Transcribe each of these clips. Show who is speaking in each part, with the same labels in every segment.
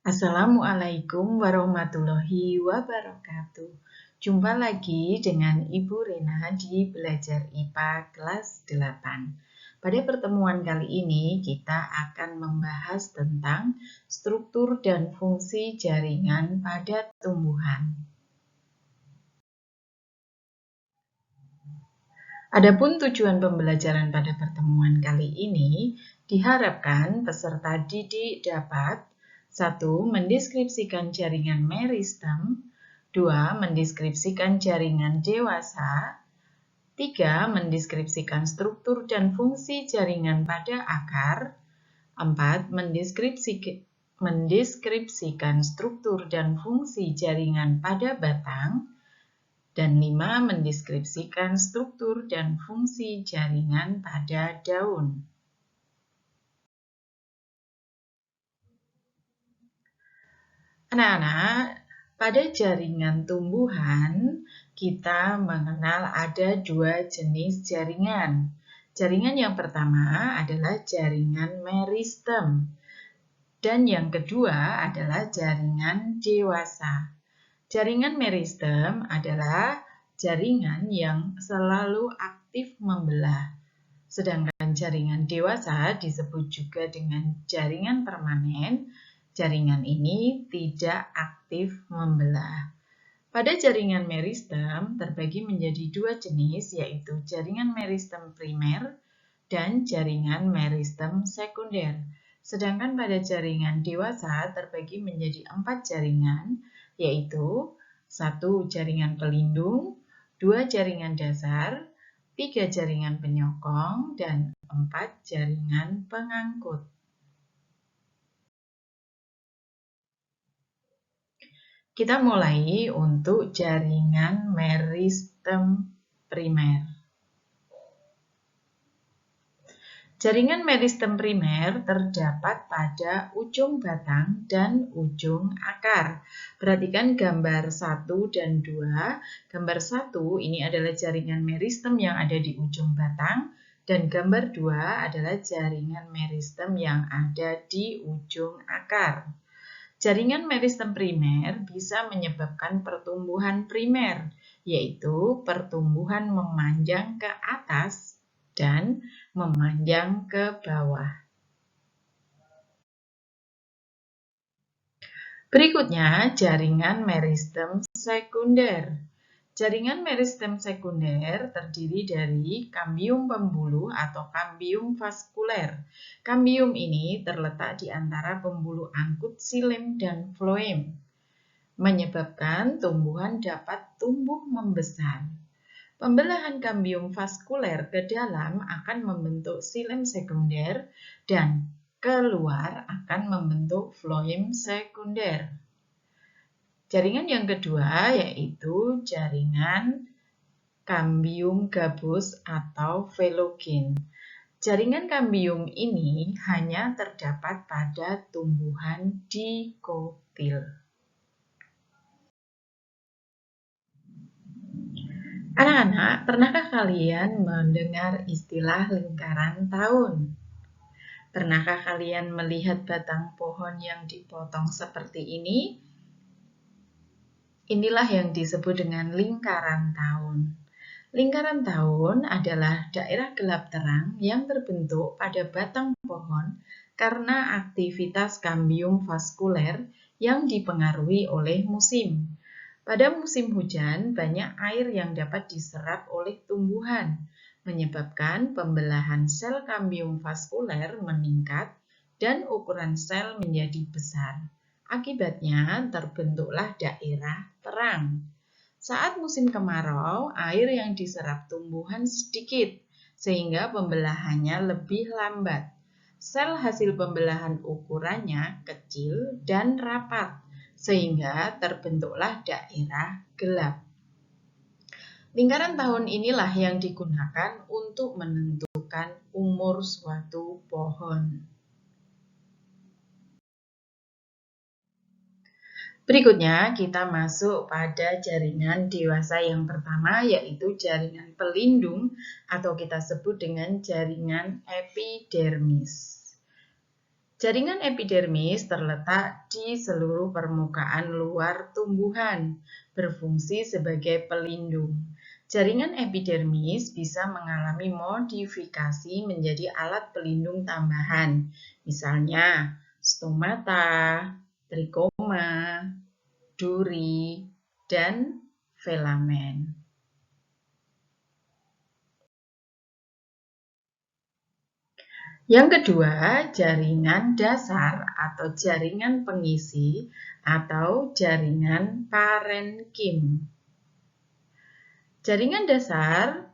Speaker 1: Assalamualaikum warahmatullahi wabarakatuh. Jumpa lagi dengan Ibu Rena di Belajar IPA kelas 8. Pada pertemuan kali ini kita akan membahas tentang struktur dan fungsi jaringan pada tumbuhan. Adapun tujuan pembelajaran pada pertemuan kali ini, diharapkan peserta didik dapat 1. Mendeskripsikan jaringan meristem, 2. Mendeskripsikan jaringan dewasa, 3. Mendeskripsikan struktur dan fungsi jaringan pada akar, 4. Mendeskripsikan struktur dan fungsi jaringan pada batang, dan 5. Mendeskripsikan struktur dan fungsi jaringan pada daun. Anak-anak, pada jaringan tumbuhan, kita mengenal ada dua jenis jaringan. Jaringan yang pertama adalah jaringan meristem, dan yang kedua adalah jaringan dewasa. Jaringan meristem adalah jaringan yang selalu aktif membelah. Sedangkan jaringan dewasa disebut juga dengan jaringan permanen. Jaringan ini tidak aktif membelah. Pada jaringan meristem terbagi menjadi dua jenis, yaitu jaringan meristem primer dan jaringan meristem sekunder. Sedangkan pada jaringan dewasa terbagi menjadi 4 jaringan, yaitu 1 jaringan pelindung, 2 jaringan dasar, 3 jaringan penyokong, dan 4 jaringan pengangkut. Kita mulai untuk jaringan meristem primer. Jaringan meristem primer terdapat pada ujung batang dan ujung akar. Perhatikan gambar 1 dan 2. Gambar 1 ini adalah jaringan meristem yang ada di ujung batang, dan gambar 2 adalah jaringan meristem yang ada di ujung akar. Jaringan meristem primer bisa menyebabkan pertumbuhan primer, yaitu pertumbuhan memanjang ke atas dan memanjang ke bawah. Berikutnya, jaringan meristem sekunder. Jaringan meristem sekunder terdiri dari kambium pembuluh atau kambium vaskuler. Kambium ini terletak di antara pembuluh angkut xilem dan floem, menyebabkan tumbuhan dapat tumbuh membesar. Pembelahan kambium vaskuler ke dalam akan membentuk xilem sekunder dan keluar akan membentuk floem sekunder. Jaringan yang kedua yaitu jaringan kambium gabus atau velogen. Jaringan kambium ini hanya terdapat pada tumbuhan dikotil. Anak-anak, pernahkah kalian mendengar istilah lingkaran tahun? Pernahkah kalian melihat batang pohon yang dipotong seperti ini? Inilah yang disebut dengan lingkaran tahun. Lingkaran tahun adalah daerah gelap terang yang terbentuk pada batang pohon karena aktivitas kambium vaskuler yang dipengaruhi oleh musim. Pada musim hujan, banyak air yang dapat diserap oleh tumbuhan, menyebabkan pembelahan sel kambium vaskuler meningkat dan ukuran sel menjadi besar. Akibatnya, terbentuklah daerah terang. Saat musim kemarau, air yang diserap tumbuhan sedikit, sehingga pembelahannya lebih lambat. Sel hasil pembelahan ukurannya kecil dan rapat, sehingga terbentuklah daerah gelap. Lingkaran tahun inilah yang digunakan untuk menentukan umur suatu pohon. Berikutnya kita masuk pada jaringan dewasa yang pertama, yaitu jaringan pelindung atau kita sebut dengan jaringan epidermis. Jaringan epidermis terletak di seluruh permukaan luar tumbuhan, berfungsi sebagai pelindung. Jaringan epidermis bisa mengalami modifikasi menjadi alat pelindung tambahan, misalnya stomata, trikoma, duri, dan filamen. Yang kedua, jaringan dasar atau jaringan pengisi atau jaringan parenkim. Jaringan dasar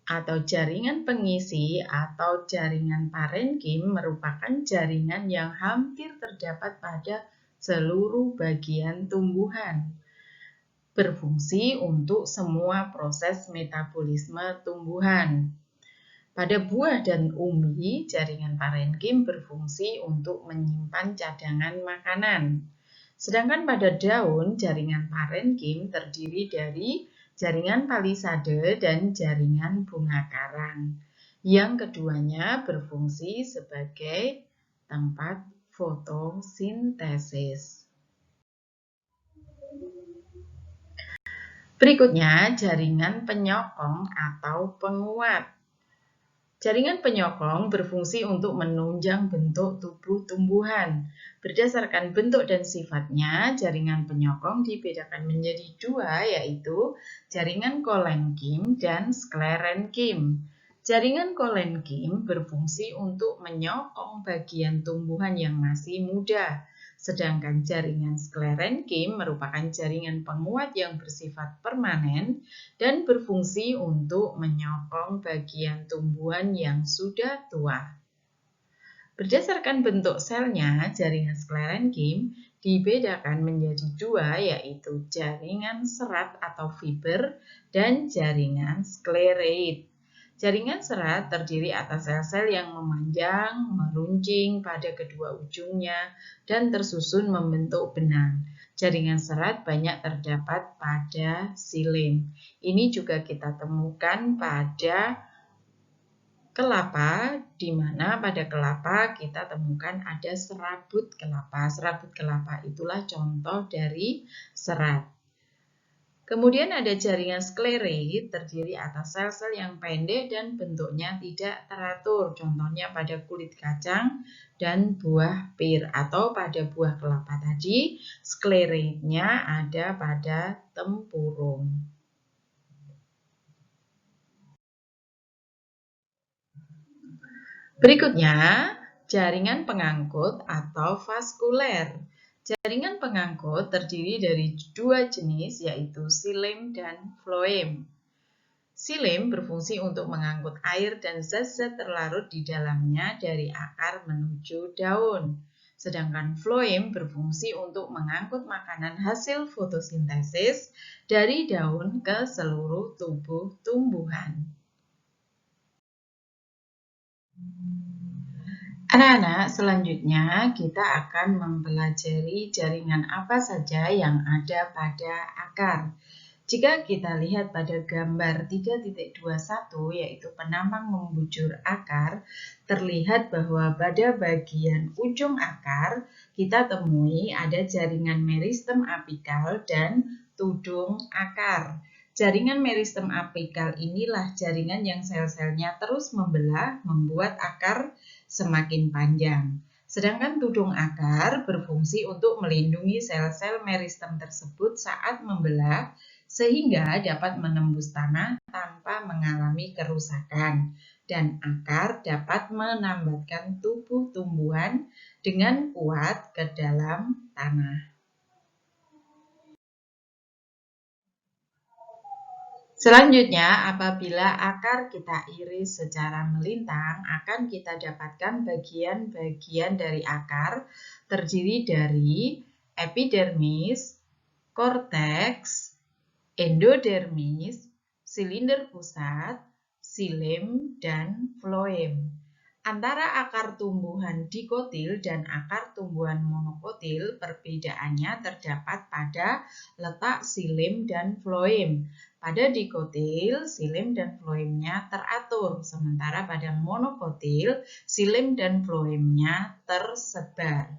Speaker 1: atau jaringan pengisi atau jaringan parenkim merupakan jaringan yang hampir terdapat pada seluruh bagian tumbuhan. Berfungsi untuk semua proses metabolisme tumbuhan. Pada buah dan umbi, jaringan parenkim berfungsi untuk menyimpan cadangan makanan. Sedangkan pada daun, jaringan parenkim terdiri dari jaringan palisade dan jaringan bunga karang. Yang keduanya berfungsi sebagai tempat fotosintesis. Berikutnya, jaringan penyokong atau penguat. Jaringan penyokong berfungsi untuk menunjang bentuk tubuh tumbuhan. Berdasarkan bentuk dan sifatnya, jaringan penyokong dibedakan menjadi dua, yaitu jaringan kolenkim dan sklerenkim. Jaringan kolenkim berfungsi untuk menyokong bagian tumbuhan yang masih muda. Sedangkan jaringan sklerenkim merupakan jaringan penguat yang bersifat permanen dan berfungsi untuk menyokong bagian tumbuhan yang sudah tua. Berdasarkan bentuk selnya, jaringan sklerenkim dibedakan menjadi dua, yaitu jaringan serat atau fiber dan jaringan sklereid. Jaringan serat terdiri atas sel-sel yang memanjang, meruncing pada kedua ujungnya, dan tersusun membentuk benang. Jaringan serat banyak terdapat pada xilem. Ini juga kita temukan pada kelapa, di mana pada kelapa kita temukan ada serabut kelapa. Serabut kelapa itulah contoh dari serat. Kemudian ada jaringan sklereid, terdiri atas sel-sel yang pendek dan bentuknya tidak teratur. Contohnya pada kulit kacang dan buah pir, atau pada buah kelapa tadi, sklereidnya ada pada tempurung. Berikutnya, jaringan pengangkut atau vaskuler. Jaringan pengangkut terdiri dari dua jenis, yaitu xilem dan floem. Xilem berfungsi untuk mengangkut air dan zat-zat terlarut di dalamnya dari akar menuju daun. Sedangkan floem berfungsi untuk mengangkut makanan hasil fotosintesis dari daun ke seluruh tubuh tumbuhan. Anak-anak, selanjutnya kita akan mempelajari jaringan apa saja yang ada pada akar. Jika kita lihat pada gambar 3.21, yaitu penampang membujur akar, terlihat bahwa pada bagian ujung akar kita temui ada jaringan meristem apikal dan tudung akar. Jaringan meristem apikal inilah jaringan yang sel-selnya terus membelah membuat akar semakin panjang. Sedangkan tudung akar berfungsi untuk melindungi sel-sel meristem tersebut saat membelah sehingga dapat menembus tanah tanpa mengalami kerusakan. Dan akar dapat menambatkan tubuh tumbuhan dengan kuat ke dalam tanah. Selanjutnya, apabila akar kita iris secara melintang, akan kita dapatkan bagian-bagian dari akar terdiri dari epidermis, korteks, endodermis, silinder pusat, xilem, dan floem. Antara akar tumbuhan dikotil dan akar tumbuhan monokotil, perbedaannya terdapat pada letak xilem dan floem. Pada dikotil, xilem dan floemnya teratur, sementara pada monokotil, xilem dan floemnya tersebar.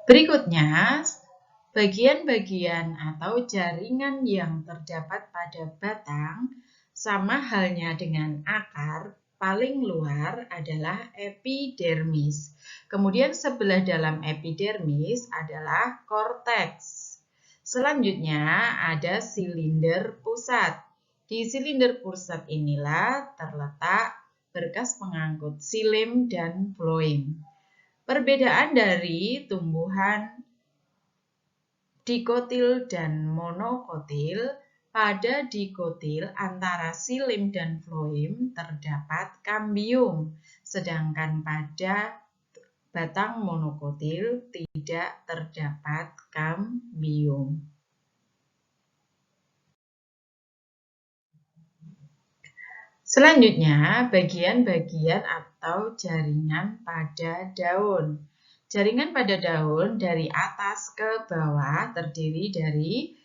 Speaker 1: Berikutnya, bagian-bagian atau jaringan yang terdapat pada batang sama halnya dengan akar, paling luar adalah epidermis. Kemudian sebelah dalam epidermis adalah korteks. Selanjutnya ada silinder pusat. Di silinder pusat inilah terletak berkas pengangkut xilem dan floem. Perbedaan dari tumbuhan dikotil dan monokotil, pada dikotil antara xilem dan floem terdapat kambium, sedangkan pada batang monokotil tidak terdapat kambium. Selanjutnya, bagian-bagian atau jaringan pada daun. Jaringan pada daun dari atas ke bawah terdiri dari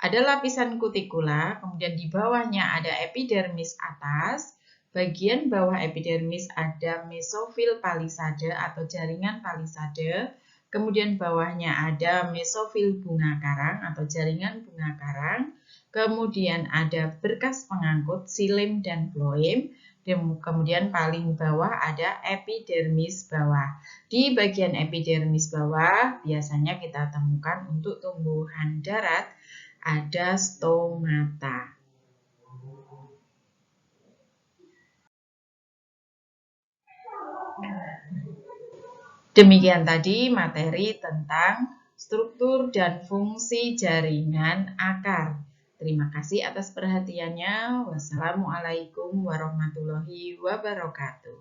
Speaker 1: ada lapisan kutikula, kemudian di bawahnya ada epidermis atas, bagian bawah epidermis ada mesofil palisade atau jaringan palisade, kemudian bawahnya ada mesofil bunga karang atau jaringan bunga karang, kemudian ada berkas pengangkut xilem dan floem, kemudian paling bawah ada epidermis bawah. Di bagian epidermis bawah biasanya kita temukan untuk tumbuhan darat ada stomata. Demikian tadi materi tentang struktur dan fungsi jaringan akar. Terima kasih atas perhatiannya. Wassalamualaikum warahmatullahi wabarakatuh.